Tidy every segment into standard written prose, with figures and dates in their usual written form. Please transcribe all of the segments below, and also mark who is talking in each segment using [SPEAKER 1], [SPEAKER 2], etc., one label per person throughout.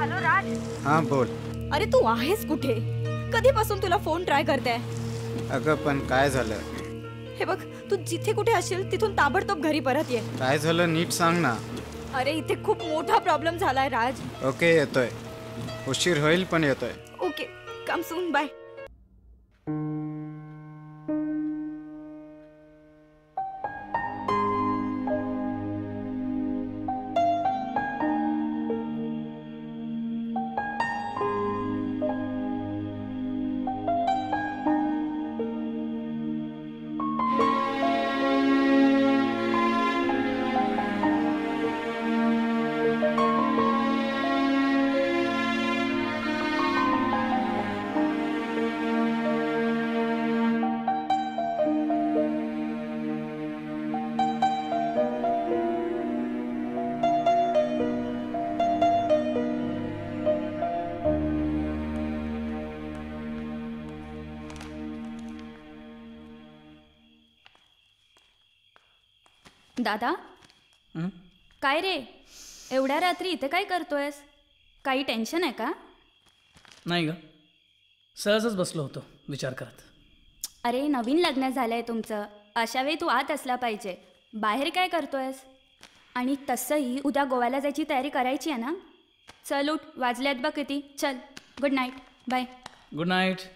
[SPEAKER 1] Hello राज.
[SPEAKER 2] हां बोल.
[SPEAKER 1] अरे तू आहेस कुठे? कधीपासून तुला फोन ट्राय करते.
[SPEAKER 2] अगं पण काय झालं?
[SPEAKER 1] हे बघ, तू जिथे कुठे असशील तिथून ताबडतोब घरी परत ये.
[SPEAKER 2] काय झालं नीट सांग ना.
[SPEAKER 1] अरे इथे खूप मोठा प्रॉब्लेम झालाय राज.
[SPEAKER 2] ओके येतोय. उशीर होईल पण येतोय.
[SPEAKER 1] ओके, कम सून, बाय.
[SPEAKER 3] दादा, काय रे, एवढ्या रात्री इथे काय करतोयस? काही टेन्शन आहे का?
[SPEAKER 4] नाही ग, सहजच बसलो होतो विचार करत.
[SPEAKER 3] अरे नवीन लग्न झालंय तुमचं, अशा वेळी तू आत असला पाहिजे. बाहेर काय करतोयस? आणि तसंही उद्या गोव्याला जायची तयारी करायची आहे ना. चल उठ, वाजल्यात बघ किती. चल, good night, bye.
[SPEAKER 4] Good night.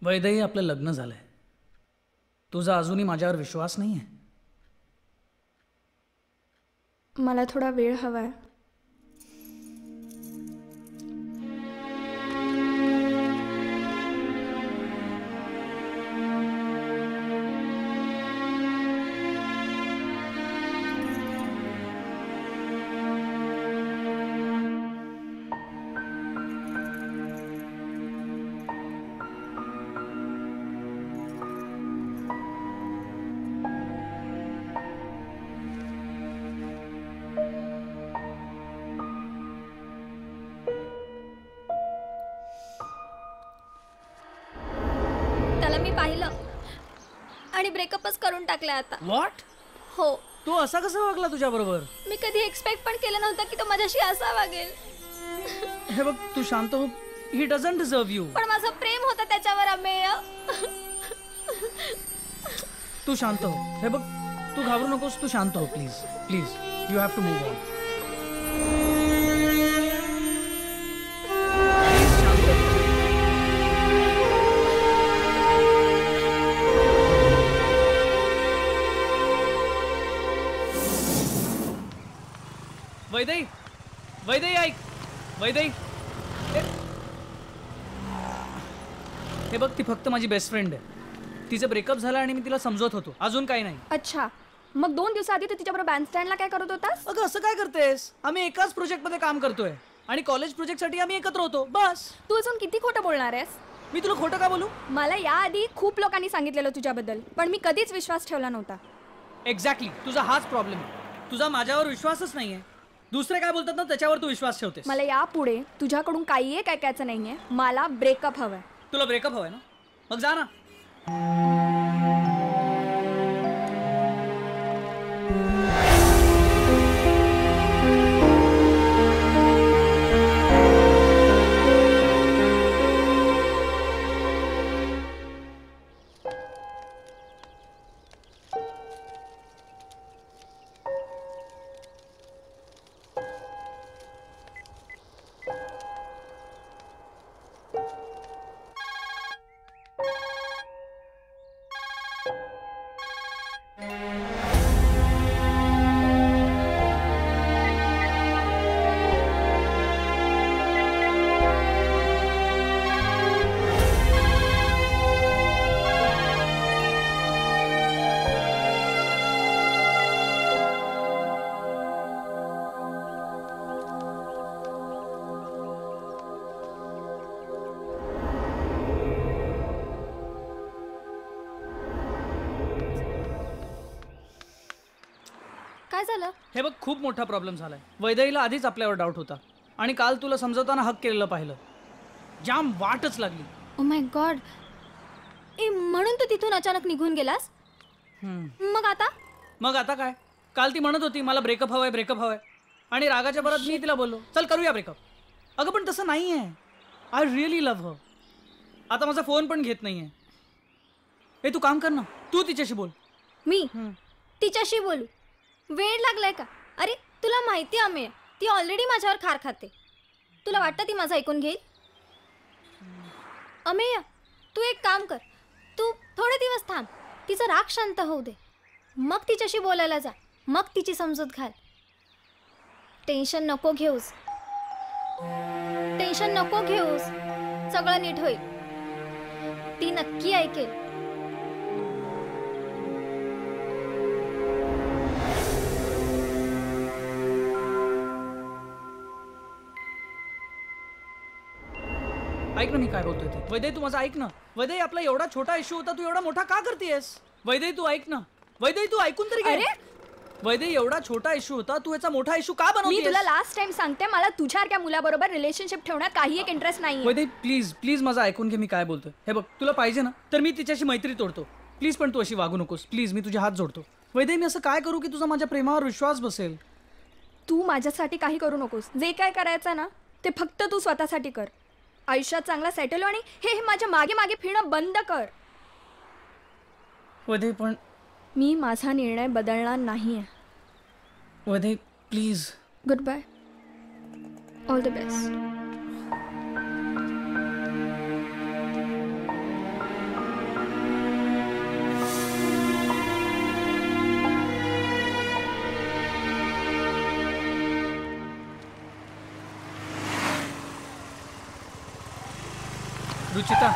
[SPEAKER 4] Vaidehi, आपलं लग्न झालंय. तुझा अजूनही माझ्यावर विश्वास नाही आहे?
[SPEAKER 5] मला थोडा वेळ हवाय.
[SPEAKER 6] आणि ब्रेकअपच करून टाकलाय आता.
[SPEAKER 4] व्हॉट?
[SPEAKER 6] हो.
[SPEAKER 4] तू असा कसा वागला तुझ्या बरोबर?
[SPEAKER 6] मी कधी एक्सपेक्ट पण केलं नव्हतं की तो माझ्याशी असा वागेल.
[SPEAKER 4] हे बघ, तू शांत हो. He doesn't deserve you.
[SPEAKER 6] पण माझं प्रेम होतं त्याच्यावर अमेय.
[SPEAKER 4] तू शांत हो. हे बघ, तू घाबरू नकोस. तू शांत हो please. Please, you have to move on. Vaidehi, Vaidehi ऐक. वैदेही, हे बघ, ती फक्त माझी बेस्ट फ्रेंड आहे. तिचं ब्रेकअप झालं आणि मी तिला समजवत होतो, अजून काही नाही.
[SPEAKER 5] अच्छा, मग 2 दिवसाआधी तू तिच्याबरोबर बँडस्टँडला काय करत होतास?
[SPEAKER 4] अगं असं काय करतेस? आम्ही एकाच प्रोजेक्टमध्ये काम करतोय आणि कॉलेज प्रोजेक्टसाठी आम्ही एकत्र होतो, बस.
[SPEAKER 5] तू अजून किती खोटं बोलणार आहेस?
[SPEAKER 4] मी तुला खोटं का बोलू?
[SPEAKER 5] मला याआधी खूप लोकांनी सांगितलेलं तुझ्याबद्दल, पण मी कधीच विश्वास ठेवला नव्हता.
[SPEAKER 4] एक्झॅक्टली, तुझा हाच प्रॉब्लेम आहे. तुझा माझ्यावर विश्वासच नाहीये. दुसरे काय बोलतात ना त्याच्यावर तू विश्वास ठेवतेस.
[SPEAKER 5] मला यापुढे तुझ्याकडून काही एक ऐकायचं नाहीये. मला ब्रेकअप हवंय.
[SPEAKER 4] तुला ब्रेकअप हवंय ना? मग जा ना.
[SPEAKER 6] झालं?
[SPEAKER 4] हे बघ, खूप मोठा प्रॉब्लेम झालाय. वैदेहीला आधीच आपल्यावर डाऊट होता आणि काल तुला समजवताना हक केलेलं पाहिलं. जाम वाटच लागली.
[SPEAKER 6] Oh my God. म्हणून तू तिथून अचानक निघून गेलास? मग आता
[SPEAKER 4] काय? काल ती म्हणत होती मला ब्रेकअप हवंय आणि रागाच्या भरात मी तिला बोललो चल करूया ब्रेकअप. अगं पण तसं नाही आहे. I really love her. आता माझा फोन पण घेत नाहीये. हे तू काम कर ना, तू तिच्याशी बोल.
[SPEAKER 6] मी तिच्याशी बोलू? वेळ लागलाय का? अरे तुला माहिती आहे अमेय, ती ऑलरेडी माझ्यावर खार खाते. तुला वाटतं ती माझं ऐकून घेईल? अमेय, तू एक काम कर, तू थोडे दिवस थांब, तिचा राग शांत होऊ दे, मग तिच्याशी बोलायला जा, मग तिची समजूत घाल. टेन्शन नको घेऊस, सगळं नीट होईल. ती नक्की ऐकेल.
[SPEAKER 4] ऐक ना मी काय बोलतोय ते. वैदेही तू माझं ऐक ना. वैदेही आपला एवढा छोटा इश्यू होता, तू एवढा मोठा का करतेयस? वैदेही तू ऐक ना. वैदेही तू ऐकून तरी घे. वैदेही एवढा छोटा इश्यू होता, तू याचा मोठा इश्यू का बनवतेस?
[SPEAKER 5] मी तुला लास्ट टाइम सांगते, मला तुझ्यासारख्या मुलाबरोबर रिलेशनशिप ठेवण्यात काही एक इंटरेस्ट नाही.
[SPEAKER 4] वैदेही प्लीज प्लीज माझं ऐकून घे मी काय बोलतोय. हे बघ, तुला पाहिजे ना तर मी तिच्याशी मैत्री तोडतो. प्लीज पण तू अशी वागू नकोस. प्लीज मी तुझे हात जोडतो. वैदेही मी असं काय करू की तुझा माझ्या प्रेमावर विश्वास बसेल?
[SPEAKER 5] तू माझ्यासाठी काही करू नकोस. जे काय करायचं ना ते फक्त तू स्वतःसाठी कर. आयुष्यात चांगला सेटल आणि हे माझ्या मागे मागे फिरणं बंद कर.
[SPEAKER 4] वैदेही पण
[SPEAKER 5] मी माझा निर्णय बदलणार नाहीये.
[SPEAKER 4] Vaidehi please.
[SPEAKER 5] Good bye. All the best.
[SPEAKER 4] Ruchita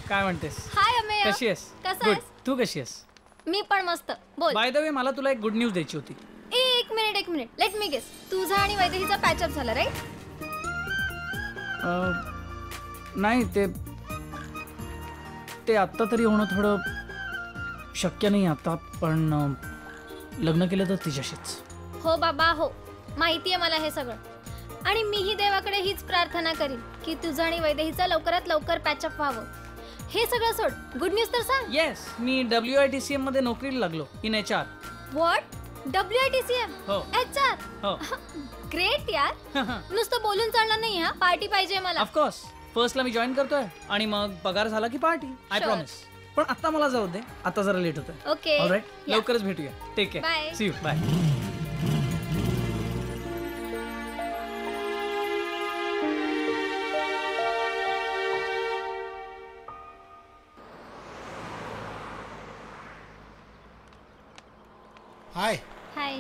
[SPEAKER 4] काय म्हणतेस?
[SPEAKER 6] हाय अमेय,
[SPEAKER 4] कशी आहेस?
[SPEAKER 6] कसा
[SPEAKER 4] गुड.
[SPEAKER 6] आहेस?
[SPEAKER 4] तू कशी आहेस?
[SPEAKER 6] मी पण मस्त. बोल.
[SPEAKER 4] बाय द वे मला तुला एक गुड न्यूज द्यायची होती.
[SPEAKER 6] एक मिनिट, लेट मी गेस. तुझा आणि वैदेहीचा पॅचअप झाला राईट?
[SPEAKER 4] नाही, ते आत्ता तरी होणं थोडं शक्य नाही आता, पण लग्न केलं तर तिच्याशीच.
[SPEAKER 6] हो बाबा हो, माहिती आहे मला हे सगळं. आणि मीही देवाकडे हीच प्रार्थना करीन की तुझं आणि वैदेहीचं लवकरात लवकर पॅचअप व्हावं. हे सगळं सोड, गुड न्यूज तर सांग.
[SPEAKER 4] येस, मी WITCM मध्ये नोकरीला लागलो इन HR.
[SPEAKER 6] व्हॉट? WITCM?
[SPEAKER 4] हो.
[SPEAKER 6] HR?
[SPEAKER 4] हो.
[SPEAKER 6] ग्रेट यार. नुसतं बोलून चालणार नाही हा, पार्टी पाहिजे मला.
[SPEAKER 4] ऑफकोर्स. फर्स्टला मी जॉईन करतोय आणि मग पगार झाला की पार्टी. I promise. पण आता मला जाऊ दे, आता जरा लेट होतोय.
[SPEAKER 6] ओके.
[SPEAKER 4] ऑलराईट, लवकरच भेटूया. Take care.
[SPEAKER 6] Bye.
[SPEAKER 4] See you. Bye.
[SPEAKER 7] Hi.
[SPEAKER 6] Hi.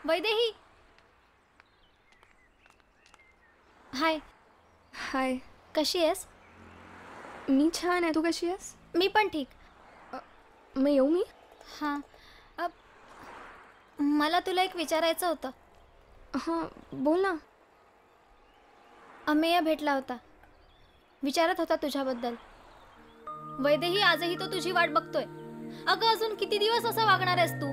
[SPEAKER 6] Vaidehi. Hi.
[SPEAKER 5] Hi.
[SPEAKER 6] कशी आहेस?
[SPEAKER 5] मी छान आहे. तू कशी आहेस?
[SPEAKER 6] मी पण ठीक.
[SPEAKER 5] मग येऊ मी?
[SPEAKER 6] हां. मला तुला एक विचारायचं होतं.
[SPEAKER 5] हां बोल ना.
[SPEAKER 6] अमेय भेटला होता, विचारत होता तुझ्याबद्दल. वैदेही आजही तो तुझी वाट बघतोय. अगं अजून किती दिवस असं वागणार आहेस तू?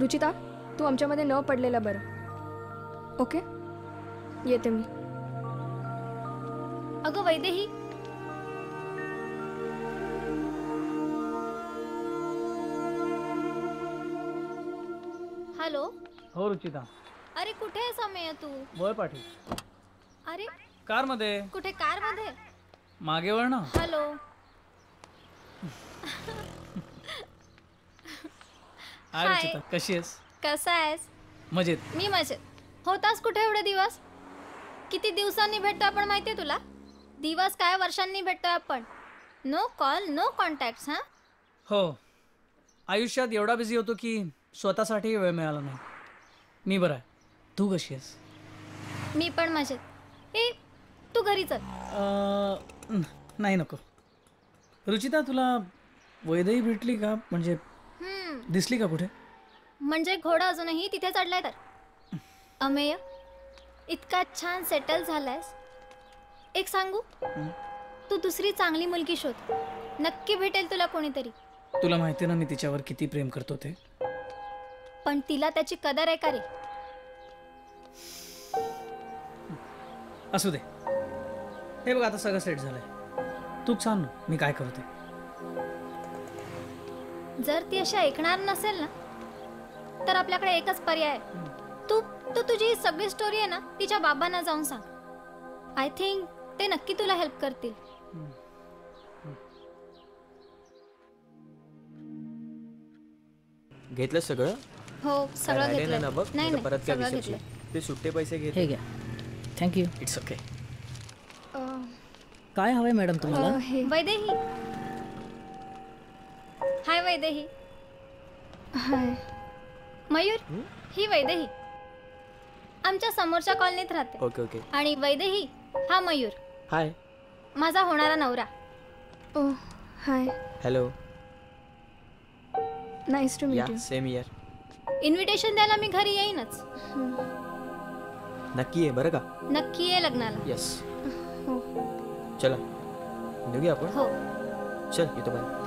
[SPEAKER 5] रुचिता, तू आमच्यामध्ये न पडलेलं बरं. ओके, येते मी.
[SPEAKER 6] अगं वैदेही. हॅलो.
[SPEAKER 4] हो रुचिता.
[SPEAKER 6] अरे कुठे आहेस अमेय तू?
[SPEAKER 4] वळ पाठी.
[SPEAKER 6] अरे
[SPEAKER 4] कार मध्ये.
[SPEAKER 6] कुठे? कार मध्ये?
[SPEAKER 4] मागे वळ ना.
[SPEAKER 6] हॅलो.
[SPEAKER 4] हाय रुचिता, कशी आहेस?
[SPEAKER 6] कसा आहेस?
[SPEAKER 4] मजेत.
[SPEAKER 6] मी मजेत. होतास कुठे एवढे दिवस? किती दिवसांनी भेटतो आपण माहितीये तुला? दिवस काय वर्षांनी भेटतोय आपण. No call, no contact. हां.
[SPEAKER 4] हो, आयुष्यात एवढा बिझी होतो की स्वतःसाठी वेळ मिळाला नाही. मी बरं आहे. तू कशी आहेस?
[SPEAKER 6] मी पण मजेत. ए तू घरी चल.
[SPEAKER 4] नाही नको. रुचिता, तुला वैदेही भेटली का? म्हणजे दिसली का कुठे?
[SPEAKER 6] म्हणजे घोडा अजूनही तिथे चढलाय तर. अमेय, इतका छान सेटल झालायस एक सांगू, तू दुसरी चांगली मुलगी शोध, नक्की भेटेल तुला कोणीतरी.
[SPEAKER 4] तुला माहिती ना मी तिच्यावर किती प्रेम करतो ते.
[SPEAKER 6] पण तिला त्याची कदर आहे का रे?
[SPEAKER 4] असू दे. हे बघ आता सगळं सेट झालंय. तूच सांग ना मी काय करू ते.
[SPEAKER 6] जर ती अशी ऐकणार नसेल ना, तर आपल्याकडे एकच पर्याय आहे. तू तू तुझी ही सगळी स्टोरी आहे ना तिच्या बाबांना जाऊन सांग. आय थिंक ते नक्की तुला हेल्प करतील.
[SPEAKER 7] घेतलं सगळं?
[SPEAKER 6] हो, सगळं
[SPEAKER 7] राहिले ना
[SPEAKER 6] घेतलं.
[SPEAKER 7] बघ
[SPEAKER 6] नाही
[SPEAKER 7] नाही तर परत काय
[SPEAKER 6] सगळं
[SPEAKER 7] विसरशील.
[SPEAKER 6] घेतलं.
[SPEAKER 7] ते सुट्टे पैसे घेत.
[SPEAKER 8] हे घ्या. थँक्यू.
[SPEAKER 7] It's okay.
[SPEAKER 8] काय हवंय मॅडम तुम्हाला?
[SPEAKER 5] हे
[SPEAKER 6] वैदेही. हाय वैदेही.
[SPEAKER 5] हाय.
[SPEAKER 6] मयूर, ही वैदेही आमच्या समोरच्या कॉलनीत राहते.
[SPEAKER 7] Okay okay.
[SPEAKER 6] आणि वैदेही हा मयूर,
[SPEAKER 7] हाय.
[SPEAKER 6] माझा होणारा नवरा.
[SPEAKER 5] Oh hi.
[SPEAKER 7] Hello.
[SPEAKER 5] Nice to
[SPEAKER 7] uh
[SPEAKER 5] meet you.
[SPEAKER 7] Same here.
[SPEAKER 6] Invitation द्यायला मी घरी येईनच.
[SPEAKER 7] नक्की आहे बरं का?
[SPEAKER 6] नक्की ये लग्नाला.
[SPEAKER 7] येस.
[SPEAKER 5] हो.
[SPEAKER 7] चला निघूया आपण.
[SPEAKER 6] हो.
[SPEAKER 7] चल येतो बाय.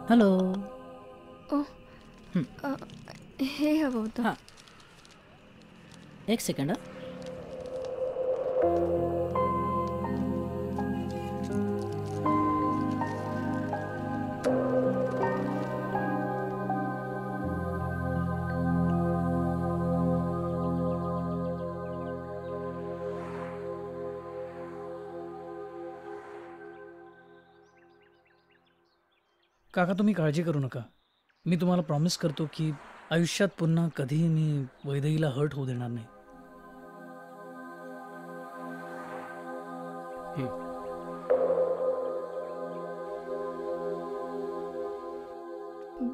[SPEAKER 8] हॅलो.
[SPEAKER 5] ओ हे हवं होतं.
[SPEAKER 8] हां एक सेकंड.
[SPEAKER 4] काका तुम्ही काळजी करू नका. मी तुम्हाला प्रॉमिस करतो की आयुष्यात पुन्हा कधीही मी वैदेहीला हर्ट होऊ देणार नाही.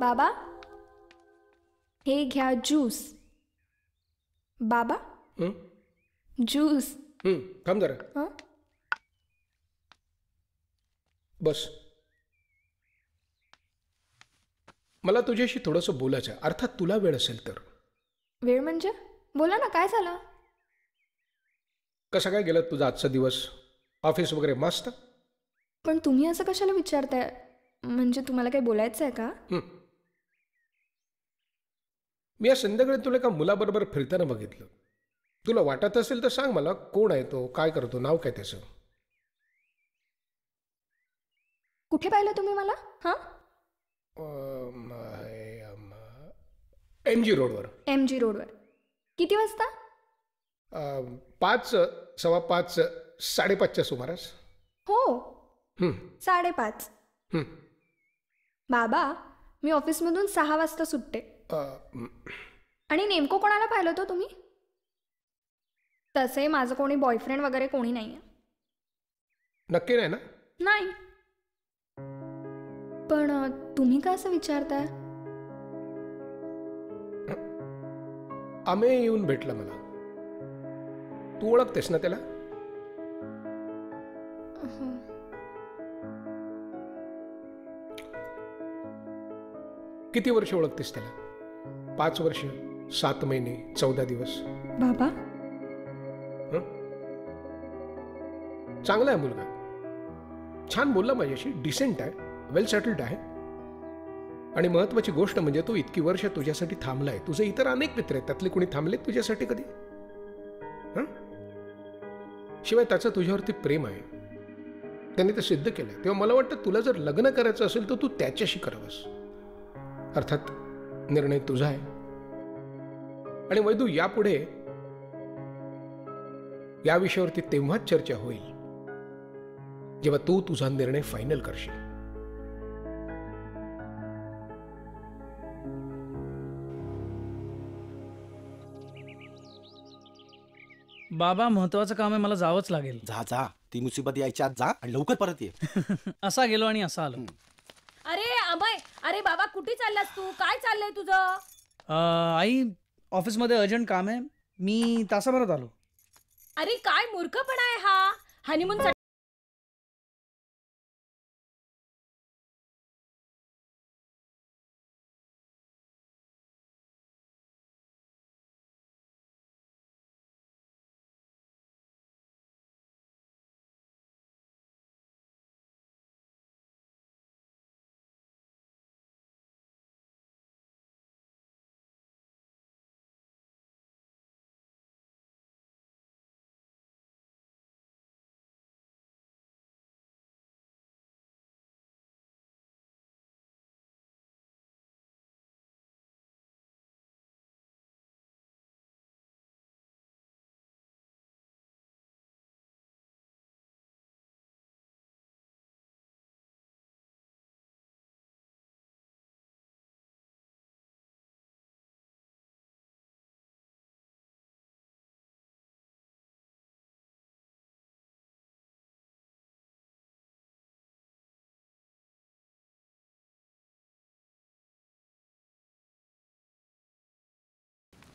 [SPEAKER 5] बाबा हे घ्या ज्यूस. बाबा ज्यूस.
[SPEAKER 9] थांब जरा.
[SPEAKER 5] हं?
[SPEAKER 9] बस. मला तुझ्याशी थोडंसं बोलायचं आहे. अर्थात तुला वेळ असेल तर.
[SPEAKER 5] वेळ म्हणजे? बोला ना, काय झालं?
[SPEAKER 9] कसं काय गेलं तुझा आजचा दिवस? ऑफिस वगैरे मस्त?
[SPEAKER 5] पण तुम्ही असं कशाला विचारताय? म्हणजे तुम्हाला काही बोलायचं आहे का?
[SPEAKER 9] मी आज संध्याकाळी तुला एका मुलाबरोबर फिरताना बघितलं. तुला वाटत असेल तर सांग मला, कोण आहे तो, काय करतो, नाव काय त्याचं?
[SPEAKER 5] कुठे पाहिलं तुम्ही मला? हां
[SPEAKER 9] MG रोडवर.
[SPEAKER 5] MG रोडवर. किती वाजता?
[SPEAKER 9] 5, 5:15, 5:30च्या सुमारास.
[SPEAKER 5] हो.
[SPEAKER 9] हं,
[SPEAKER 5] 5:30.
[SPEAKER 9] हं.
[SPEAKER 5] बाबा मी ऑफिसमधून 6 वाजता सुटते. आणि नेमकं कोणाला पाहिलं तो तुम्ही? तसे माझं कोणी बॉयफ्रेंड वगैरे कोणी नाही आहे.
[SPEAKER 9] नक्की नाही ना?
[SPEAKER 5] नाही. पण तुम्ही का असं विचारताय?
[SPEAKER 9] आम्ही येऊन भेटला मला. तू ओळखतेस ना त्याला? किती वर्ष ओळखतेस त्याला? 5 वर्ष, 7 महिने, 14 दिवस.
[SPEAKER 5] बाबा
[SPEAKER 9] चांगला आहे मुलगा. छान बोलला माझ्याशी. डिसेंट आहे, वेल सेटल्ड आहे. आणि महत्वाची गोष्ट म्हणजे तो इतकी वर्ष तुझ्यासाठी थांबलाय. तुझे इतर अनेक मित्र आहेत, त्यातले कोणी थांबलेत तुझ्यासाठी कधी? शिवाय त्याचं तुझ्यावरती प्रेम आहे, त्याने ते सिद्ध केलंय. तेव्हा मला वाटतं तुला जर लग्न करायचं असेल तर तू त्याच्याशी करावंस. अर्थात निर्णय तुझा आहे. आणि वैदू, यापुढे या विषयावरती तेव्हाच चर्चा होईल जेव्हा तू तुझा निर्णय फायनल करशील.
[SPEAKER 4] बाबा महत्वाचं काम आहे, मला जावंच लागेल.
[SPEAKER 10] जा जा. ती मुसीबत यायच्या आत जा आणि लवकर परत ये.
[SPEAKER 4] असा गेलो आणि असा आलो.
[SPEAKER 1] अरे अभय, अरे बाबा कुठे चाललास तू? काय चाललंय तुझं?
[SPEAKER 4] आई ऑफिसमध्ये अर्जंट काम आहे, मी तासाभरात आलो.
[SPEAKER 1] अरे काय मूर्खपणा आहे हा. हनीमून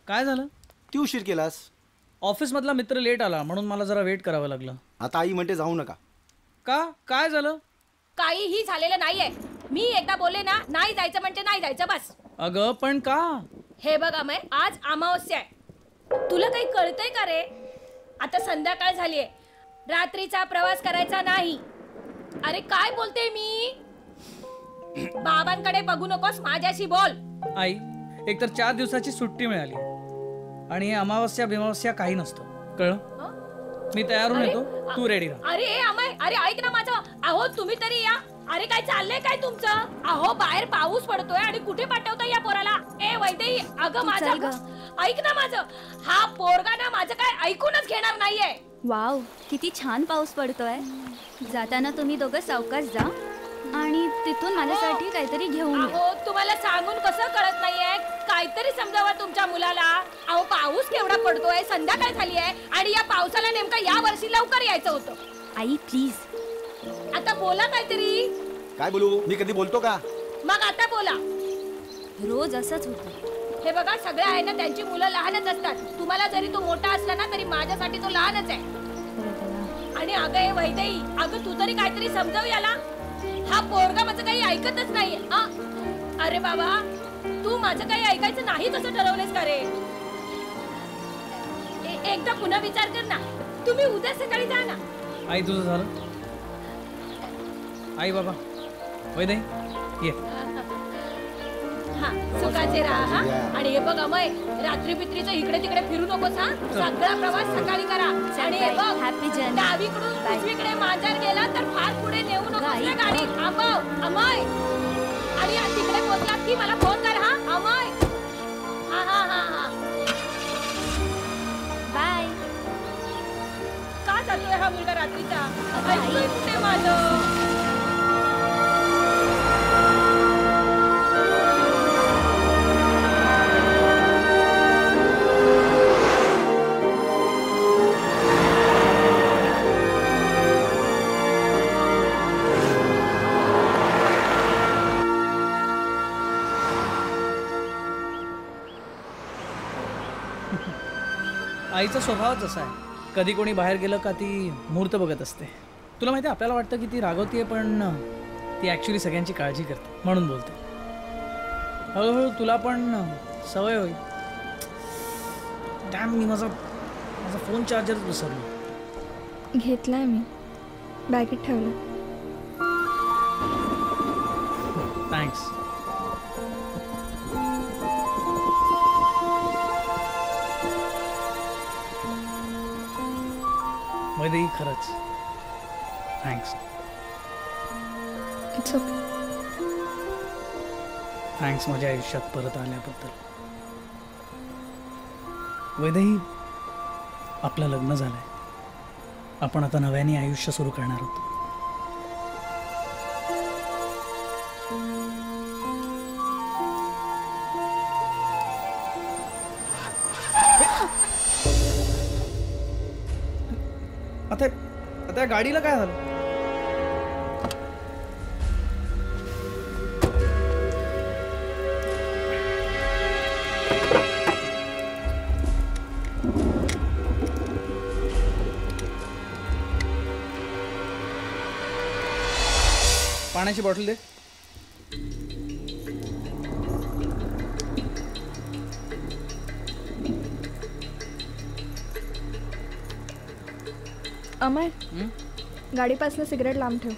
[SPEAKER 4] काय झालं?
[SPEAKER 10] ती उशीर केलास.
[SPEAKER 4] ऑफिसमधला मित्र लेट आला म्हणून मला जरा वेट करावं लागलं.
[SPEAKER 10] आता आई म्हणते जाऊ नका.
[SPEAKER 4] का? काय झालं?
[SPEAKER 1] काहीही झालेलं नाहीये. मी एकदा बोलले ना, नाही जायचं म्हणजे नाही जायचं बस.
[SPEAKER 4] अगं पण का?
[SPEAKER 1] हे बघ अमय, आज अमावस्या आहे. तुला काही कळतंय का रे? आता संध्याकाळ झालीये. रात्रीचा प्रवास करायचा नाही. अरे काय बोलते मी? बाबांकडे बघू नकोस, माझ्याशी बोल.
[SPEAKER 4] आई, एकतर 4 दिवसाची सुट्टी मिळाली आणि अमावस्या बिमावस्या काही नसतं, कळलं? मी तयार होऊन येतो, तू रेडी राहा.
[SPEAKER 1] अरे अमय, अरे ऐक ना माझं. अहो तुम्ही तरी या. अरे काय चाललंय काय तुमचं? अहो बाहेर पाऊस पडतोय आणि कुठे पाठवताय या पोराला? ए वैदेही, अगं माझं ऐक ना माझं. हा पोरगा ना माझं काय ऐकूनच घेणार नाहीये.
[SPEAKER 3] वाव, किती छान पाऊस पडतोय. जाताना तुम्ही दोघं सावकाश जा आणि तिथून माझ्यासाठी काहीतरी घेऊन या.
[SPEAKER 1] अहो तुम्हाला सांगून कसं कळत नाहीये? काहीतरी समजावा तुमच्या मुलाला. अहो पाऊस केवढा पडतोय, संध्याकाळ झाली आहे आणि या पावसाला नेमका या वर्षी लवकर यायचं होतं.
[SPEAKER 3] आई प्लीज.
[SPEAKER 1] आता बोला काहीतरी.
[SPEAKER 10] काय बोलू? मी कधी बोलतो का?
[SPEAKER 1] मग आता बोला.
[SPEAKER 3] रोज असंच होतं.
[SPEAKER 1] हे बघा, सगळ्या आहे ना त्यांची मुलं लहानच असतात. तुम्हाला जरी तो मोठा असला ना तरी माझ्यासाठी तो लहानच आहे. आणि अगं हे वैदेही, अगं तू तरी काहीतरी समजाव याला. हा पोरगा माझं काही ऐकतच नाहीये. अरे बाबा, तू माझं काही ऐकायचं नाही तसं ठरवलेस का रे? एकदा पुन्हा विचार कर ना. तुम्ही उद्या सकाळी जा ना.
[SPEAKER 4] आई तुझं झालं? आई बाबा, वैदे ये.
[SPEAKER 1] हा, सुखाचे राहा. आणि हे बघ अमय, रात्री पित्रीचं इकडे तिकडे फिरू नकोस. हा, सगळा प्रवास सकाळी करा. आणि हे बघ,
[SPEAKER 3] हॅपी जर्नी.
[SPEAKER 1] डावीकडून उजवीकडे मांजर गेला तर फार पुढे नेऊ नकोस ना गाडी. अमय, आणि तिकडे पोहोचलात की मला फोन कर. हा अमय. हा हा हा हा.
[SPEAKER 3] बाय.
[SPEAKER 1] का जातोय हा मुलगा रात्रीचा? ऐकतोय कुठे माझं?
[SPEAKER 4] आईचा स्वभावच असा आहे. कधी कोणी बाहेर गेलं का ती मुहूर्त बघत असते. तुला माहिती आहे, आपल्याला वाटतं की ती रागवतीये पण ती ॲक्च्युली सगळ्यांची काळजी करते म्हणून बोलते. हळूहळू तुला पण सवय होईल. डॅम, मी माझा फोन चार्जर विसरलो.
[SPEAKER 5] घेतलाय मी, बॅगेत ठेवलं.
[SPEAKER 4] थँक्स. वैदेही, खरंच थँक्स.
[SPEAKER 5] It's okay.
[SPEAKER 4] थँक्स माझ्या आयुष्यात परत आल्याबद्दल. वैदेही, आपलं लग्न झालंय. आपण आता नव्याने आयुष्य सुरू करणार आहोत. आता या गाडीला काय झालं? पाण्याची बॉटल दे.
[SPEAKER 5] अमय, गाडीपासून सिगरेट लांब ठेव.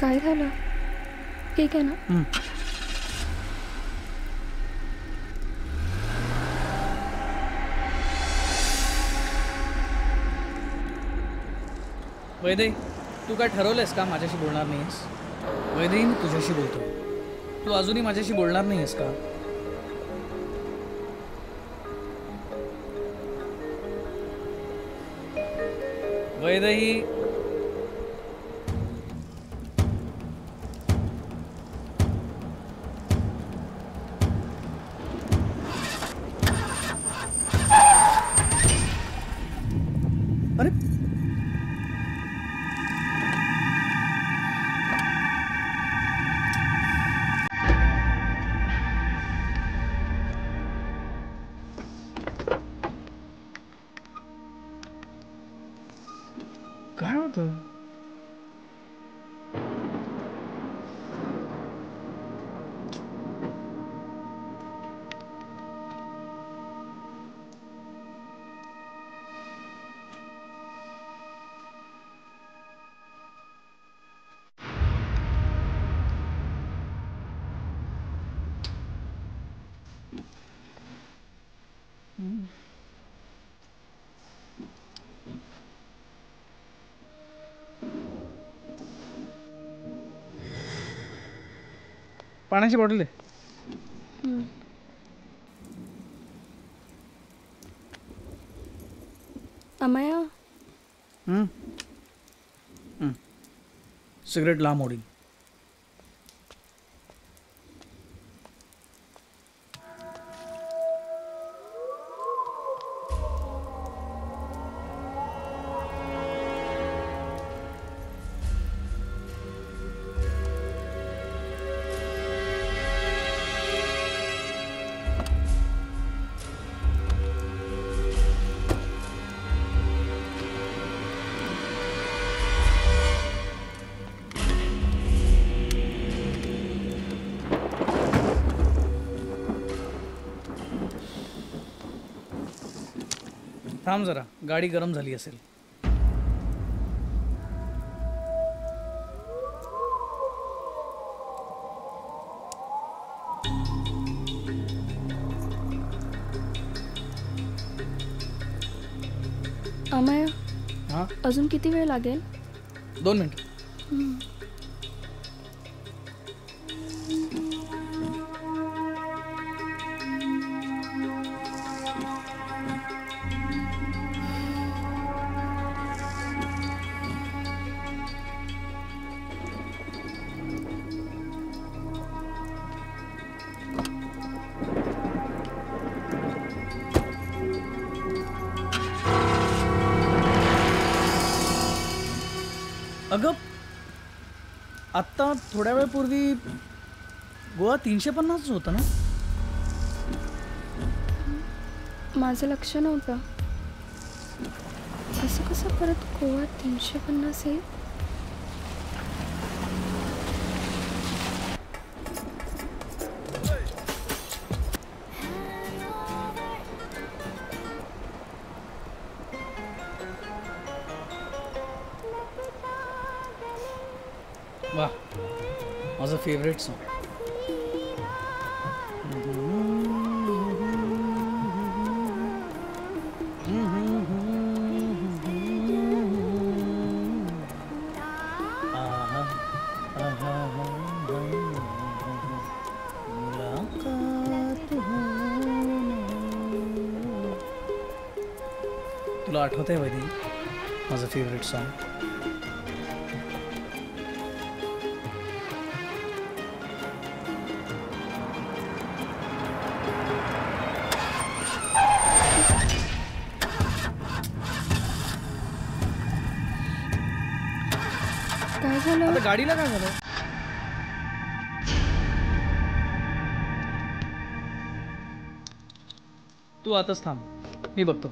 [SPEAKER 5] काय झालं? ठीक आहे ना?
[SPEAKER 4] वैदेही, तू काय ठरवलंयस का माझ्याशी बोलणार नाहीस? वैदेही, मी तुझ्याशी बोलतो. तू अजूनही माझ्याशी बोलणार नाहीस का? वैदेही, अरे काय होतं? पाण्याची बॉटल आहे.
[SPEAKER 5] अमया,
[SPEAKER 4] सिगरेट लांब ओढील. थांब जरा, गाडी गरम झाली असेल.
[SPEAKER 5] अमया,
[SPEAKER 4] हां,
[SPEAKER 5] अजून किती वेळ लागेल?
[SPEAKER 4] 2 मिनिट. अगं, आत्ता थोड्या वेळपूर्वी गोवा 350 होतं ना?
[SPEAKER 5] माझं लक्ष नव्हतं. असं कसं परत गोवा 350 येईल?
[SPEAKER 4] वाह, माझं फेवरेट सॉन्ग. तुला आठवतंय वैदेही माझं फेवरेट सॉन्ग?
[SPEAKER 5] काय झालं?
[SPEAKER 4] आता गाडीला काय झालं? तू आताच थांब, मी बघतो.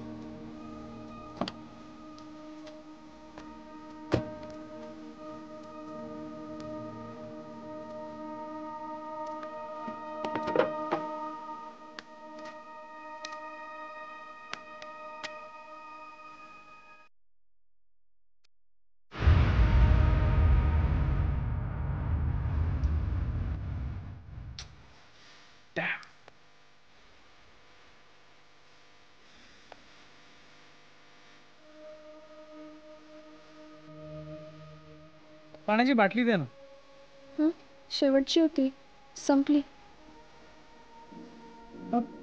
[SPEAKER 4] पाण्याची बाटली दे ना.
[SPEAKER 5] शेवटची होती, संपली.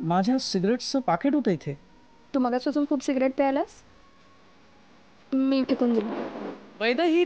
[SPEAKER 4] माझ्या सिगरेटचं पाकिट होतं इथे.
[SPEAKER 5] तू मगापासून खूप सिगरेट प्यायलास, मी फेकून दिली.
[SPEAKER 4] वैद ही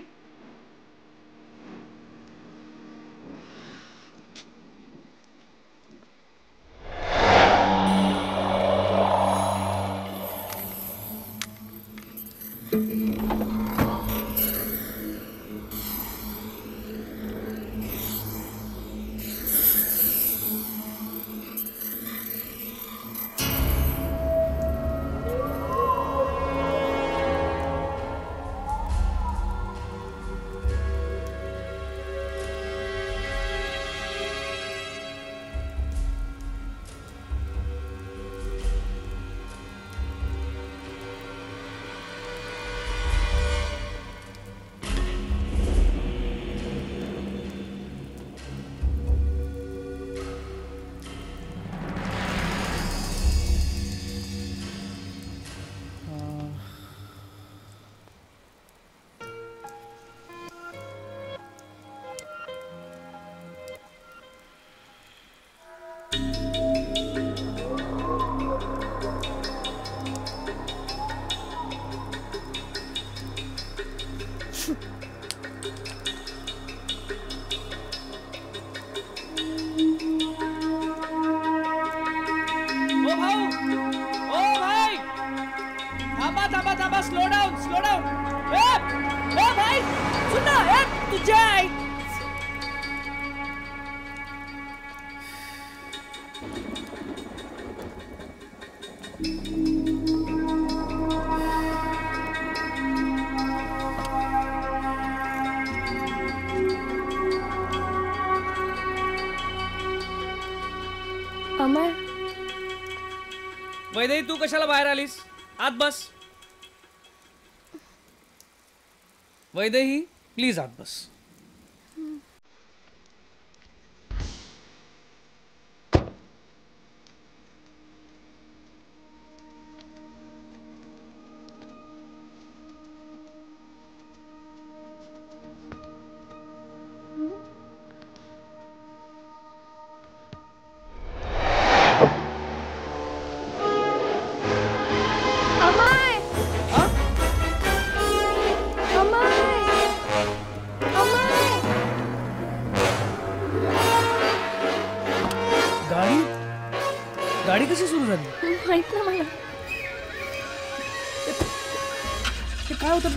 [SPEAKER 4] स्लो डाउन. ओ भाई सुन ना, तुझे
[SPEAKER 5] अमर,
[SPEAKER 4] वैदेही तू कशाला बाहेर आलीस? आत बस. वैदेही प्लीज आत बस. गाडी कशी सुरू झाली?
[SPEAKER 5] माहित ना मला.
[SPEAKER 4] ते काय होतं?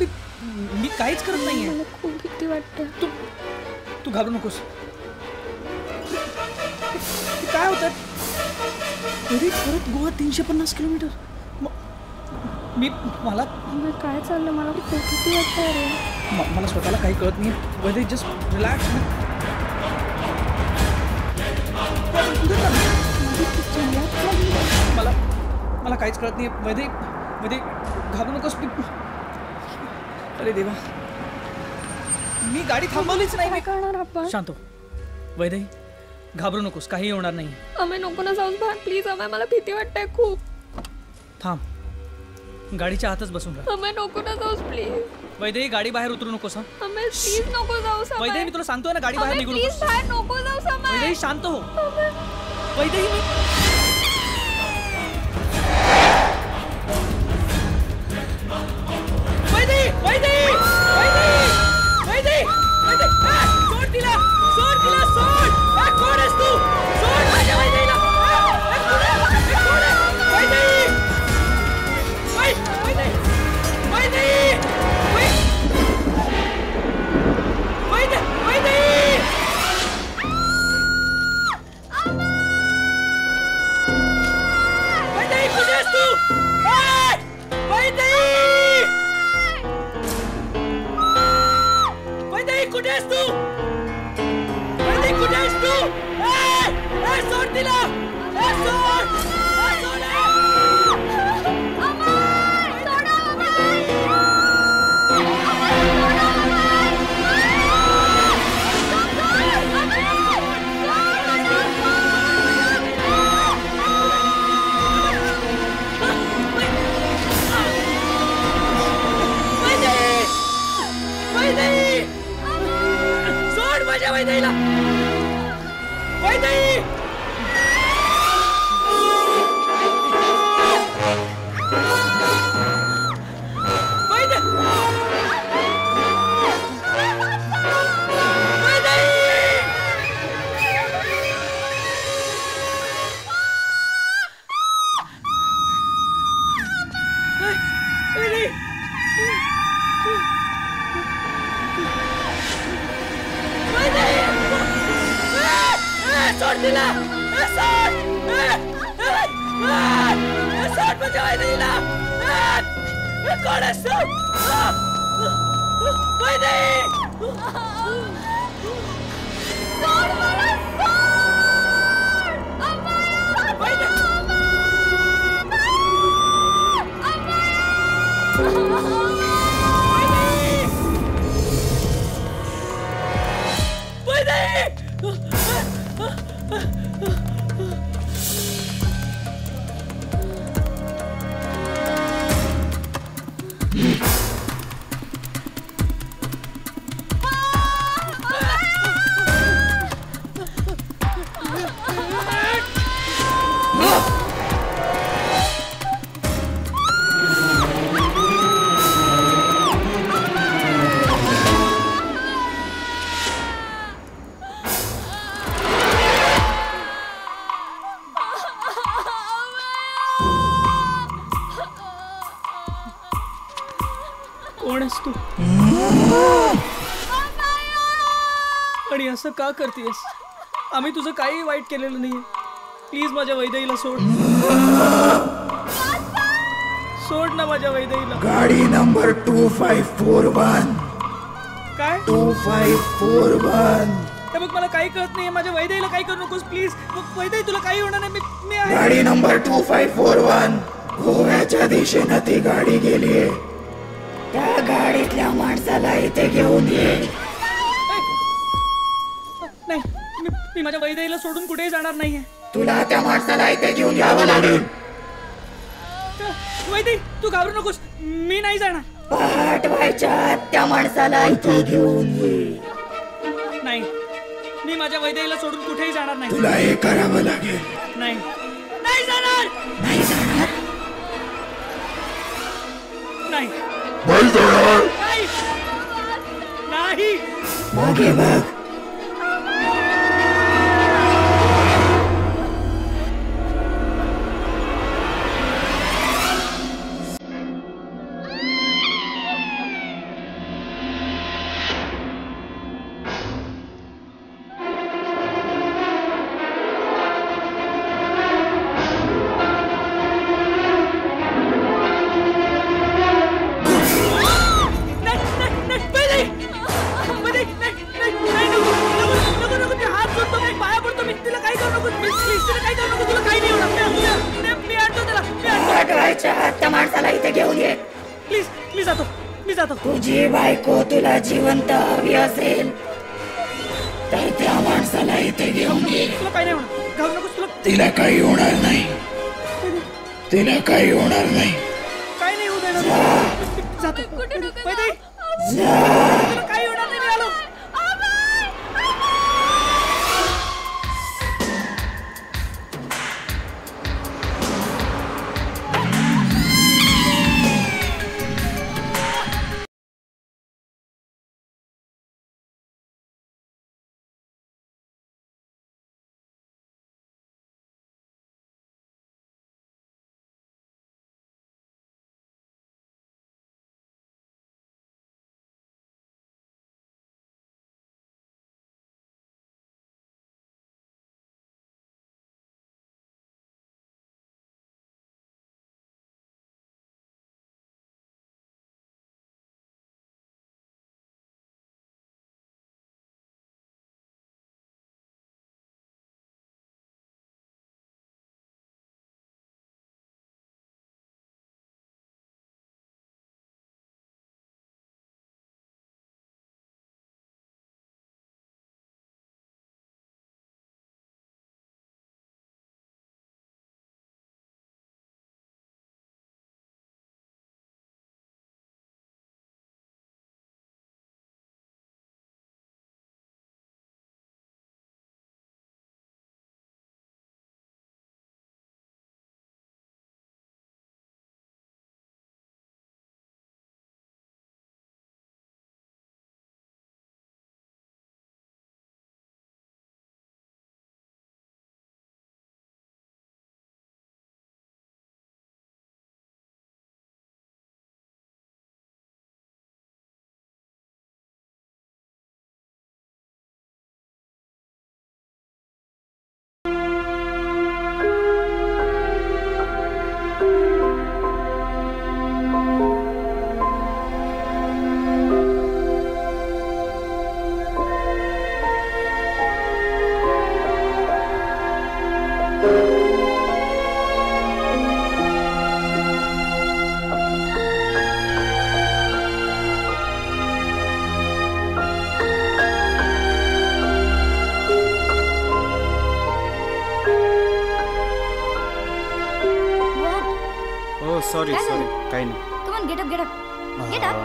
[SPEAKER 4] मी काहीच करत नाहीये.
[SPEAKER 5] मला खूप भीती वाटते.
[SPEAKER 4] तू घाबरू नकोस. काय होतं? अरे परत गोवा 350 किलोमीटर. मला
[SPEAKER 5] काय चाललं? मला खूप भीती वाटते रे.
[SPEAKER 4] मला स्वतःला काही कळत नाही. वैदे जस्ट रिलॅक्स. मला काहीच कळत नाही. वैदे घाबरू नकोस. अरे देवा, मी गाडी थांबवलीच नाही.
[SPEAKER 5] काय करणार आपण?
[SPEAKER 4] शांत हो वैदे, घाबरू नकोस, काही होणार नाही.
[SPEAKER 5] अमे नको ना जाऊस बाहेर प्लीज. अमे मला भीती वाटते खूप.
[SPEAKER 4] थांब, गाडीच्या आतच बसून राहा.
[SPEAKER 5] अमे नको ना जाऊस प्लीज.
[SPEAKER 4] वैदेही गाडी बाहेर उतरू नकोस.
[SPEAKER 5] अमे प्लीज नको जाऊस.
[SPEAKER 4] वैदेही मी तुला सांगतोय ना, गाडी बाहेर निघू नकोस.
[SPEAKER 5] प्लीज बाहेर नको जाऊस.
[SPEAKER 4] वैदेही शांत हो. वैदेही मी सोड तिला. कोण आहेस तू? सोड माझ्या वैदेहीला. सोड तिला. Why
[SPEAKER 1] वैदेहीला सोड माझ्या वैदेहीला कोण आहेस तू वैदेही
[SPEAKER 4] कोण आहेस तू आणि असं का करतेस? आम्ही तुझं काही वाईट केलेलं नाहीये. प्लीज माझ्या वैदेहीला सोड. सोड ना माझ्या वैदेहीला.
[SPEAKER 11] गाडी नंबर 2541.
[SPEAKER 4] काय
[SPEAKER 11] 2541.
[SPEAKER 4] हे बघ मला काही कळत नाहीये. माझ्या वैदेहीला काही करू नकोस प्लीज. वैदेही तुला काही होणार नाही. मी आहे.
[SPEAKER 11] गाडी नंबर 2541. गोव्याच्या दिशेनं ती गाडी गेलीये. त्या गाडीतल्या माणसाला इथे घेऊन ये.
[SPEAKER 4] नाही मी माझ्या वैदेहीला सोडून कुठेही जाणार नाहीये.
[SPEAKER 11] तुला त्या माणसाला इथे घेऊन यावं लागेल.
[SPEAKER 4] वैदेही तू घाबरू नकोस. मी नाही जाणार.
[SPEAKER 11] पहाट व्हायच्या आत त्या माणसाला इथे घेऊन ये.
[SPEAKER 4] नाही मी माझ्या वैदेहीला सोडून कुठेही जाणार नाही.
[SPEAKER 11] तुला हे करावं लागेल.
[SPEAKER 4] नाही नाही जाणार.
[SPEAKER 11] नाही जाणार.
[SPEAKER 4] नाही
[SPEAKER 11] नाही जाणार.
[SPEAKER 4] नाही
[SPEAKER 11] मागे बघ. त्या माणसाला इथे घेऊन ये.
[SPEAKER 4] प्लीज मी जातो.
[SPEAKER 11] तुझी बायको तुला जिवंत हवी असेल तर त्या माणसाला इथे घेऊन ये.
[SPEAKER 4] तुला काही नाही होणार. घाबरू नकोस. तुला
[SPEAKER 11] तिला काही होणार नाही. तिला काही होणार नाही.
[SPEAKER 4] काही नाही होऊ देणार. जातो. वैदेही तुला काही होणार नाही. मी आलो.
[SPEAKER 2] हो सॉरी
[SPEAKER 3] काय झालं?
[SPEAKER 2] सॉरी काही नाही.
[SPEAKER 3] Come on, get up, get up, get up.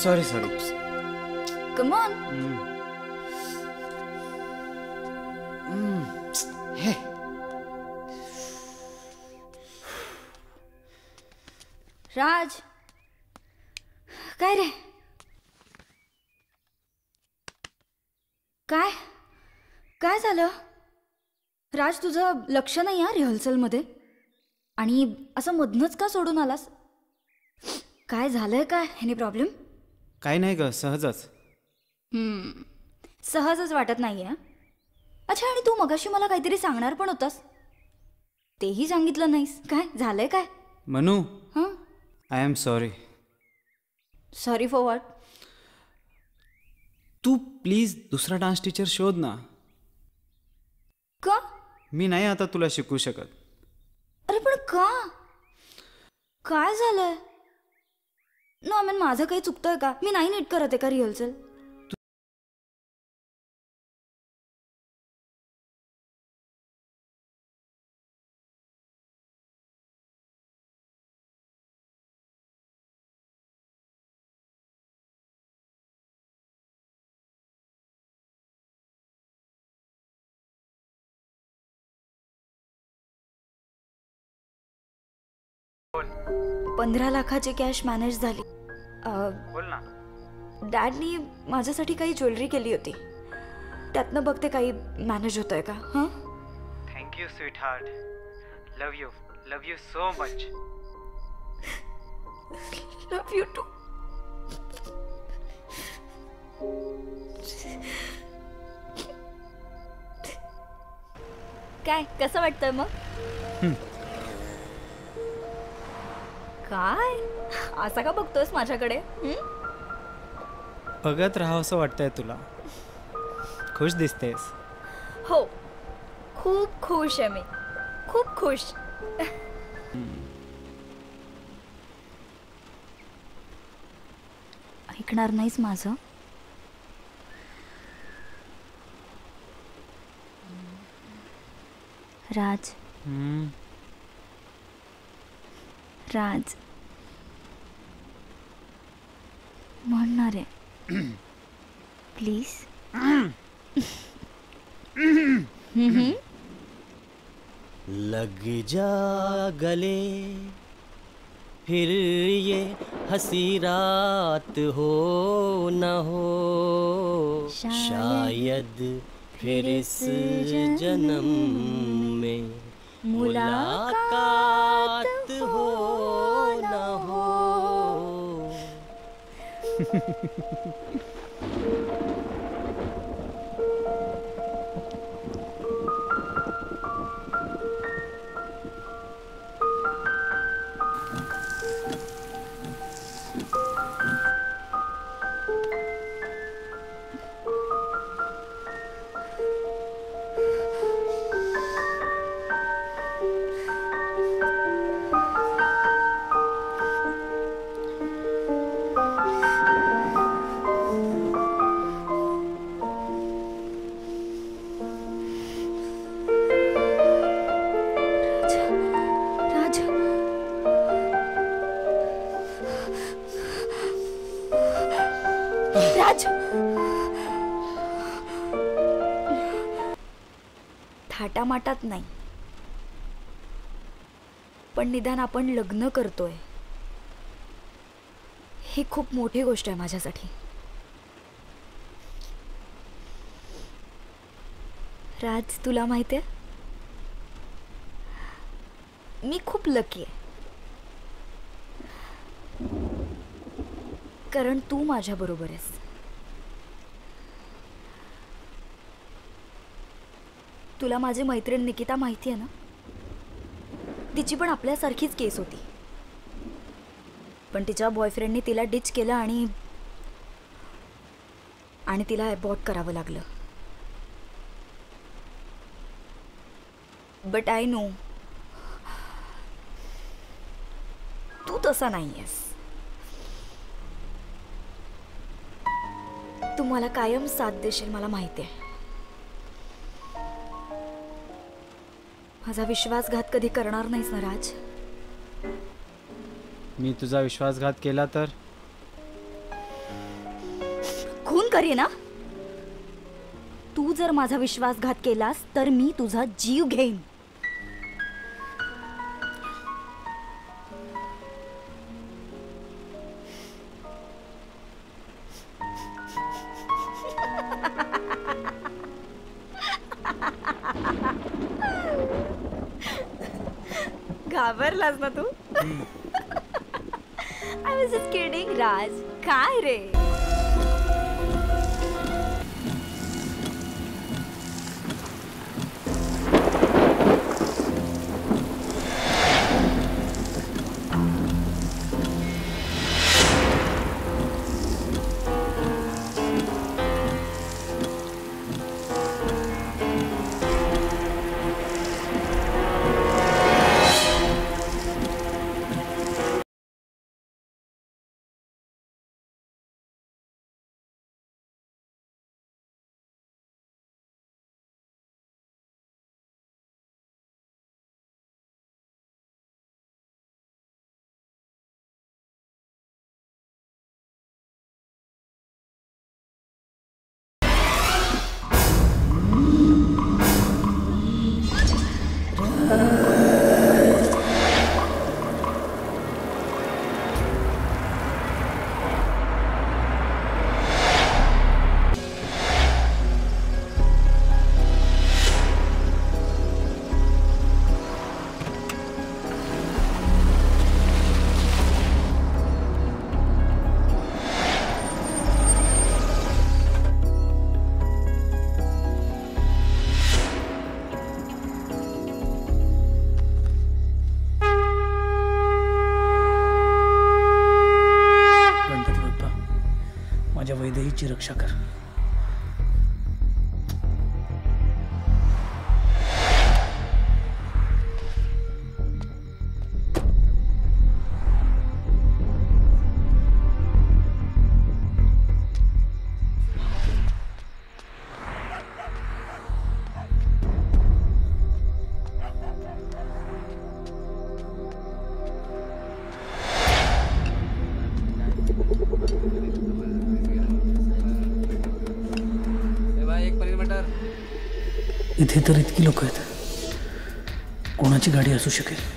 [SPEAKER 2] Sorry sorry.
[SPEAKER 3] Come on.
[SPEAKER 2] हे
[SPEAKER 3] राज, काय रे? काय काय झालं राज? तुझं लक्ष नाही या रिहर्सलमध्ये आणि असं मधनच का सोडून आलास? काय झालंय? काय ह्याने प्रॉब्लेम?
[SPEAKER 2] काही नाही ग, सहजच.
[SPEAKER 3] सहजच वाटत नाहीये. अच्छा, आणि तू मगाशी मला काहीतरी सांगणार पण होतास, तेही सांगितलं नाहीस. काय झालंय? काय
[SPEAKER 2] मनू,
[SPEAKER 3] हां?
[SPEAKER 2] I am sorry.
[SPEAKER 3] Sorry for what?
[SPEAKER 2] तू प्लीज दुसरा डान्स टीचर शोध ना.
[SPEAKER 3] का?
[SPEAKER 2] मी नाही आता तुला शिकवू शकत.
[SPEAKER 3] अरे पण का? काय झालंय? नो, आय मीन माझं काही चुकतंय का? मी नाही नीट करत आहे का रिहर्सल?
[SPEAKER 2] बोल.
[SPEAKER 3] 15 लाखाची कॅश मॅनेज झाली.
[SPEAKER 2] बोल ना.
[SPEAKER 3] डॅडनी माझ्यासाठी काही ज्वेलरी केली होती, त्यातनं बघते काही मॅनेज होतंय का. हां,
[SPEAKER 2] thank you sweetheart. Love you so much.
[SPEAKER 3] Love you too. काय कसं वाटतंय मग? काय असा का बघतोयस माझ्याकडे?
[SPEAKER 2] बघत राहावं असं वाटतंय तुला. खुश दिसतेस.
[SPEAKER 3] हो, खूप खुश आहे मी, खूप खुश. ऐकणार नाहीस माझं? राज, राज म्हणणार आहे प्लीज.
[SPEAKER 7] लग जा गले फिर ये हंसी रात हो न हो, शायद फिर इस जन्म में मुलाकात हो न हो.
[SPEAKER 3] राज, थाटामाटात नाही, पण निदान आपण लग्न करतोय ही खूप मोठी गोष्ट आहे माझ्यासाठी. राज, तुला माहिती आहे मी खूप लकी आहे, कारण तू माझ्या बरोबर आहेस. तुला माझी मैत्रीण निकिता माहिती आहे ना? तिची पण आपल्यासारखीच केस होती, पण तिच्या बॉयफ्रेंडने तिला डिच केलं आणि तिला अबॉर्ट करावं लागलं. बट आय नो तू तसा नाही आहेस. तू मला कायम साथ देशील मला माहिती आहे.
[SPEAKER 12] माझा विश्वासघात कधी करणार नाहीस ना राज?
[SPEAKER 2] मी तुझा विश्वासघात केला तर?
[SPEAKER 12] खून करी ना? तू जर माझा विश्वासघात केलास तर मी तुझा जीव घेईन. घाबरलास ना तू? आय वॉज जस्ट किडिंग राज. काय रे?
[SPEAKER 4] वैदेहीची रक्षा कर. इथे तर इतकी लोक आहेत, कोणाची गाडी असू शकेल?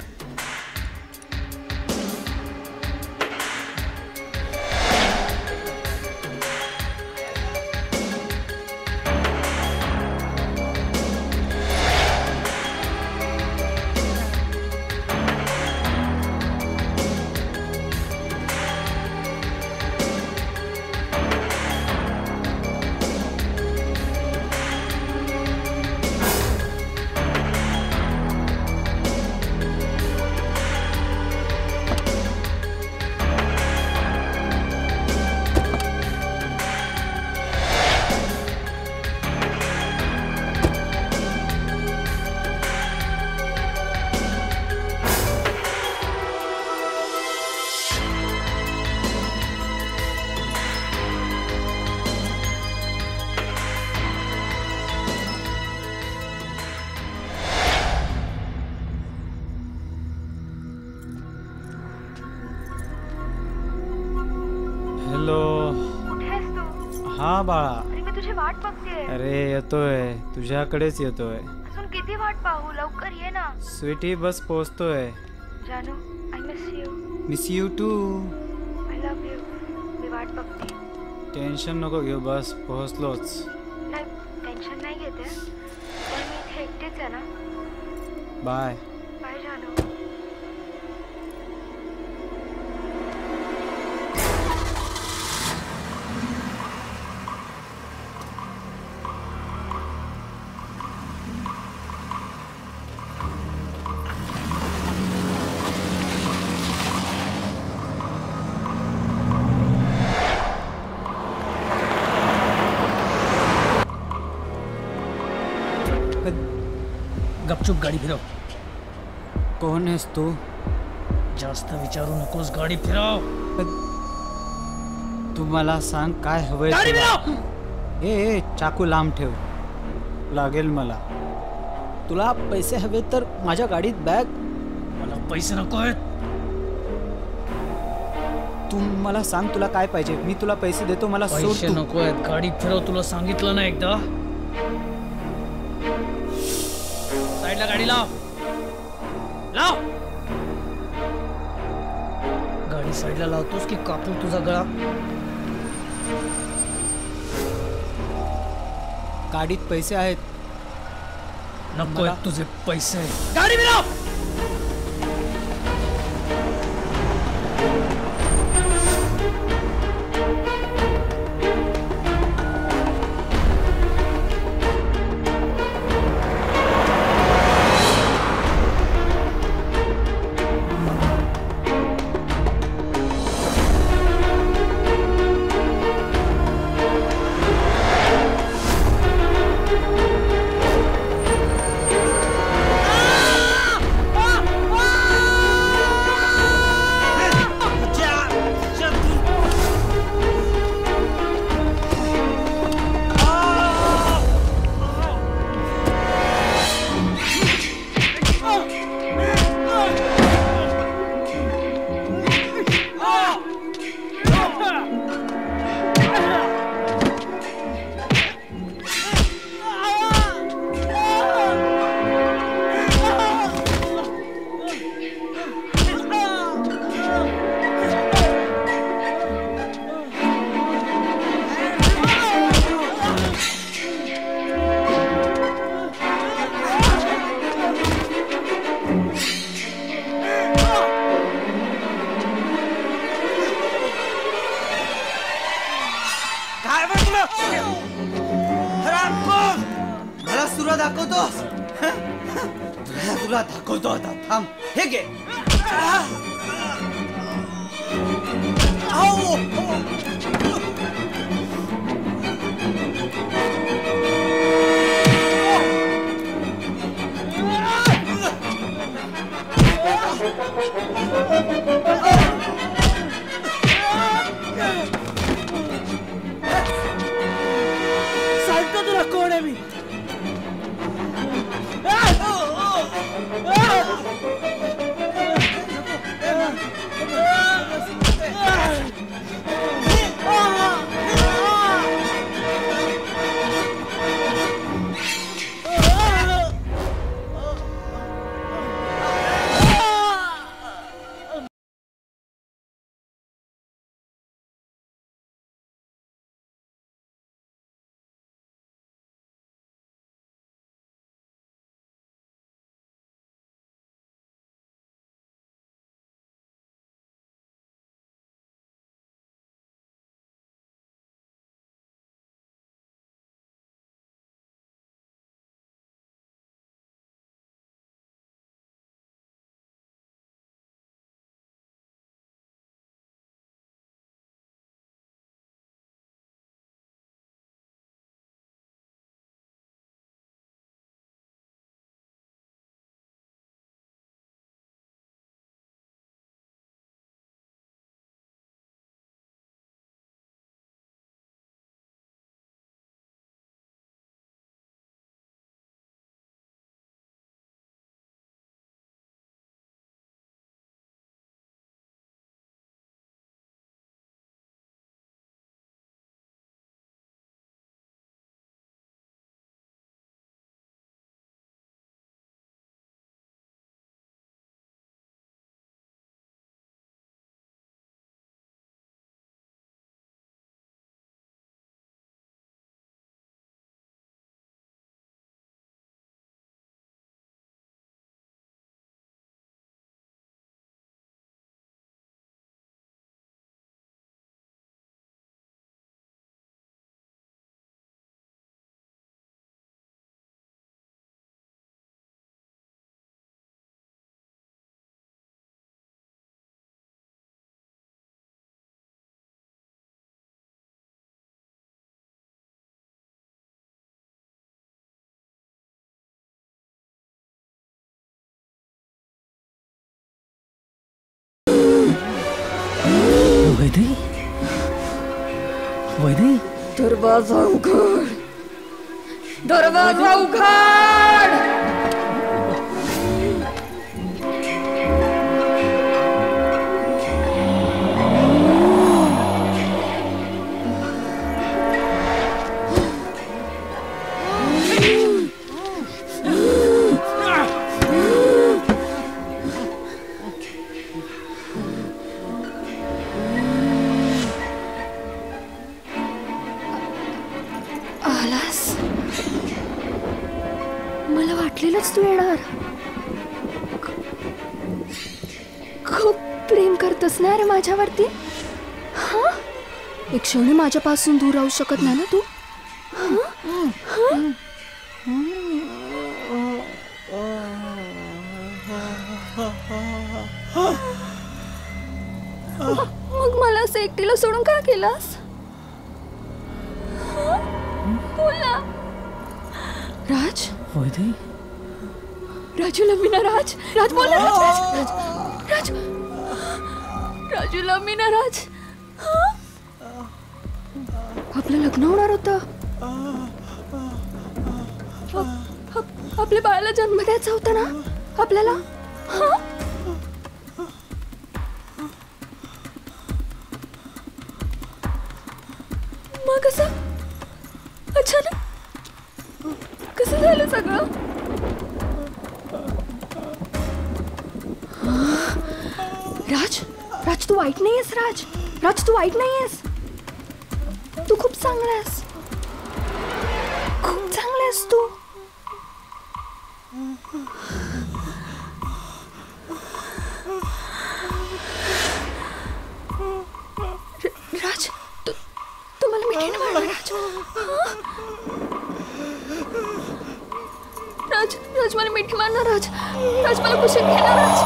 [SPEAKER 2] हा बाळा.
[SPEAKER 13] अरे मी तुझी वाट बघतेय.
[SPEAKER 2] अरे येतोय, तुझ्याकडेच येतोय.
[SPEAKER 13] अजून किती वाट पाहू? लवकर ये ना.
[SPEAKER 2] स्वीटी बस पोहोचतोय.
[SPEAKER 13] जानू, I miss you.
[SPEAKER 2] Miss you too.
[SPEAKER 13] I love you. मी वाट बघते.
[SPEAKER 2] टेन्शन नको घेऊ, बस पोहोचलोच.
[SPEAKER 13] नाही, टेन्शन नाही घेते, पण मी इथे एकटीच आहे ना.
[SPEAKER 2] बाय.
[SPEAKER 13] बाय जानू.
[SPEAKER 4] गपचूप गाडी फिरव.
[SPEAKER 2] कोण आहेस तू?
[SPEAKER 4] जास्त विचारू नकोस, गाडी फिरव.
[SPEAKER 2] तू मला सांग काय हवंय.
[SPEAKER 4] गाडी फिरव.
[SPEAKER 2] ए चाकू लांब ठेव, लागेल मला.
[SPEAKER 14] तुला पैसे हवे तर माझ्या गाडीत बॅग.
[SPEAKER 4] मला पैसे नको आहेत.
[SPEAKER 14] तू मला सांग तुला काय पाहिजे, मी तुला पैसे देतो. मला सोड.
[SPEAKER 4] पैसे नको आहेत, गाडी फिरव. तुला सांगितलं ना एकदा. साईडला गाडी लाव. लाव गाडी. साईडला लावतोस की कापू तुझा गळा?
[SPEAKER 14] गाडीत पैसे आहेत.
[SPEAKER 4] नको आहेत तुझे पैसे. गाडी फिरव.
[SPEAKER 15] मला सुरा दाखवतोस? तुला दाखवतो आता. थांब. हे घे.
[SPEAKER 4] सांगतो तुला कोण आहे मी. वैदेही, वैदेही,
[SPEAKER 5] दरवाजा उघड. दरवाजा उघड. वाटलेलंच तू येणार. खूप प्रेम करतस ना रे माझ्यावरती. हा, एक क्षण माझ्यापासून दूर राहू शकत नाही ना तू. मग मला असं एकटीला सोडून का केलास? बोल ना राज.
[SPEAKER 8] वैदेही.
[SPEAKER 5] राजू लव्ह ना राज. राज बोल ना राज. राज राजू लव्ह ना राज. आपलं लग्न होणार होतं. आपल्या बाळाला जन्म द्यायचा होता ना आपल्याला. मग कसं अचानक कसं झालं सगळं? राज राज तू वाईट नाहीयेस. राज राज तू वाईट नाहीयेस. तू खूप चांगला आहेस. खूप चांगला आहेस तू. राज तू मला मिठीने मारला. राज राज मला मिठी मारणार. राज राज मला कुशीत घेणार. राज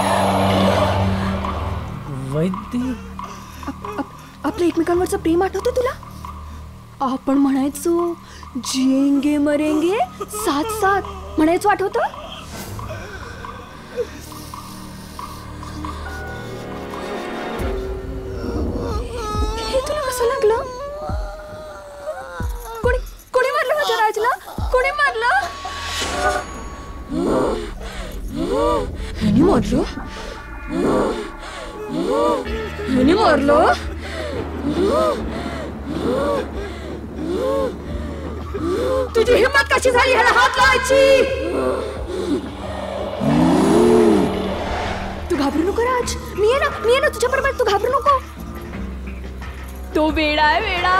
[SPEAKER 8] वैदेही.
[SPEAKER 5] आपलं एकमेकांवरचं प्रेम आठवतं तुला? आपण म्हणायचो जिएंगे मरेंगे साथ साथ म्हणायचो, आठवतं? हे तुला कसं लागलं? कोणी मारलं माझ्या राजला? कोणी मारलं? ह्यानी मारलं? ह्यानी मारलं? तुझी हिम्मत कशी झाली ह्याला हात लावायची? तू घाबरू नको राज. मी आहे ना तुझ्या बरोबर. तू घाबरू नको. तो वेडा आहे वेडा.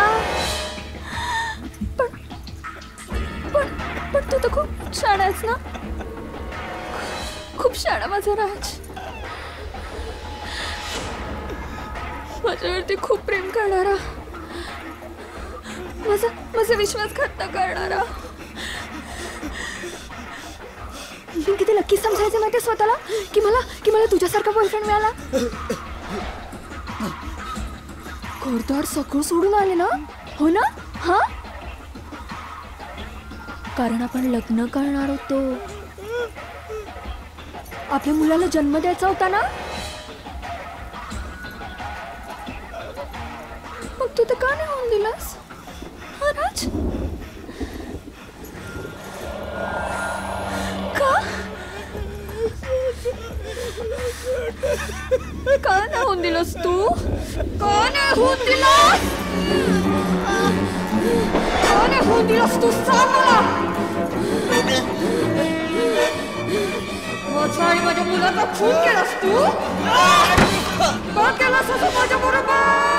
[SPEAKER 5] पण तू तर खूप शाणा आहेस ना. खूप शाणा माझा राज. माझ्यावरती खूप प्रेम करणारा, माझा विश्वासघात करणारा. मी किती लकी समजायचं माहिती स्वतःला की मला तुझ्यासारखा बॉयफ्रेंड मिळाला. घरदार सगळं सोडून आले ना. हो ना? हा, कारण आपण लग्न करणार होतो. आपल्या मुलाला जन्म द्यायचा होता ना. मग तू तर का नाही होऊन दिलास? हा राज, का नाही होऊन दिलास तू? का नाही होऊन दिलास? का नाही होऊन दिलास तू? सांग मला. माझ्या आणि माझ्या मुलाचा खून केलास तू? का केलास असं माझ्या बरोबर?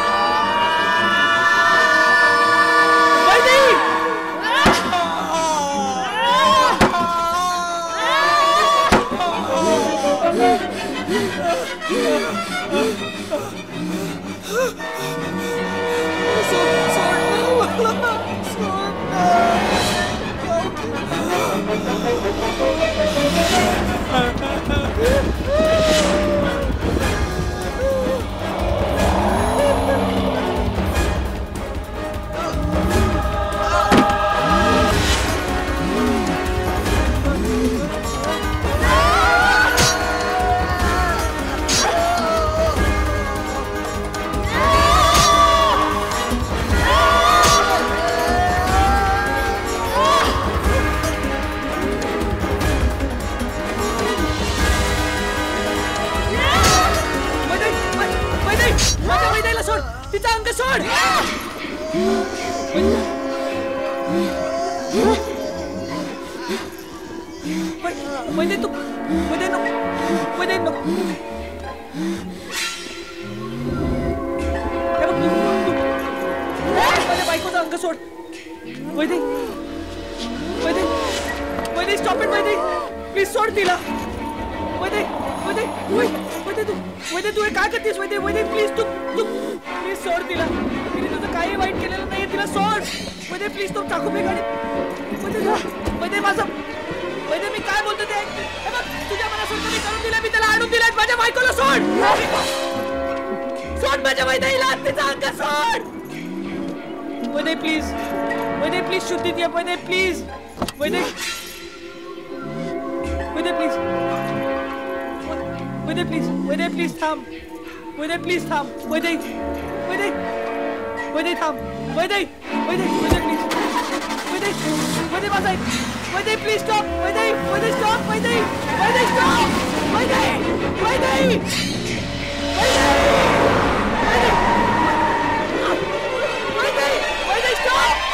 [SPEAKER 4] प्लीज सोड तिला. वैदे वैदे वैदे तू वैदे तू हे काय करतेस? वैदे वैदे प्लीज तू तू प्लीज सोड तिला. तिने तुझं काही वाईट केलेलं नाहीये, तिला सोड. वैदे प्लीज तू चाकू फेक. आणि वैदे माझं वैदे मी काय बोलतो ते ऐक. हे बघ तुझ्या मनासारखं मी करून दिलं, मी त्याला आणून दिलंय. माझ्या बायकोला सोड. सोड माझ्या वैदेला, तिचा अंग सोड. वैदे प्लीज शुद्धीत ये. वैदे प्लीज. वैदे प्लीज. वैदे प्लीज थांब. वैदे प्लीज थांब. वैदे थांब. वैदे प्लीज. वैदे माझा ऐक. Vaide please stop. Vaide stop. Vaide stop. Vaide stop!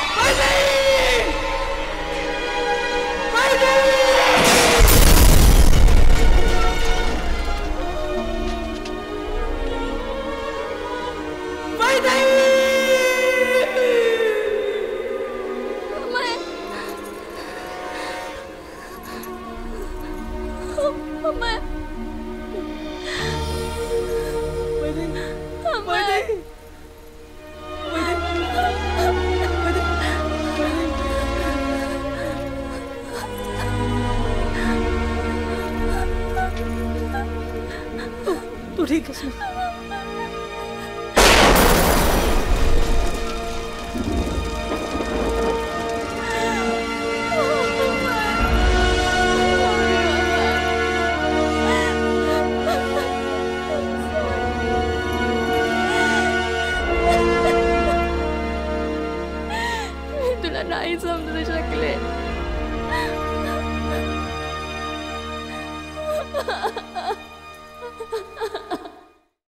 [SPEAKER 4] तू ठीक है?
[SPEAKER 5] तुला नाही समजू शकले.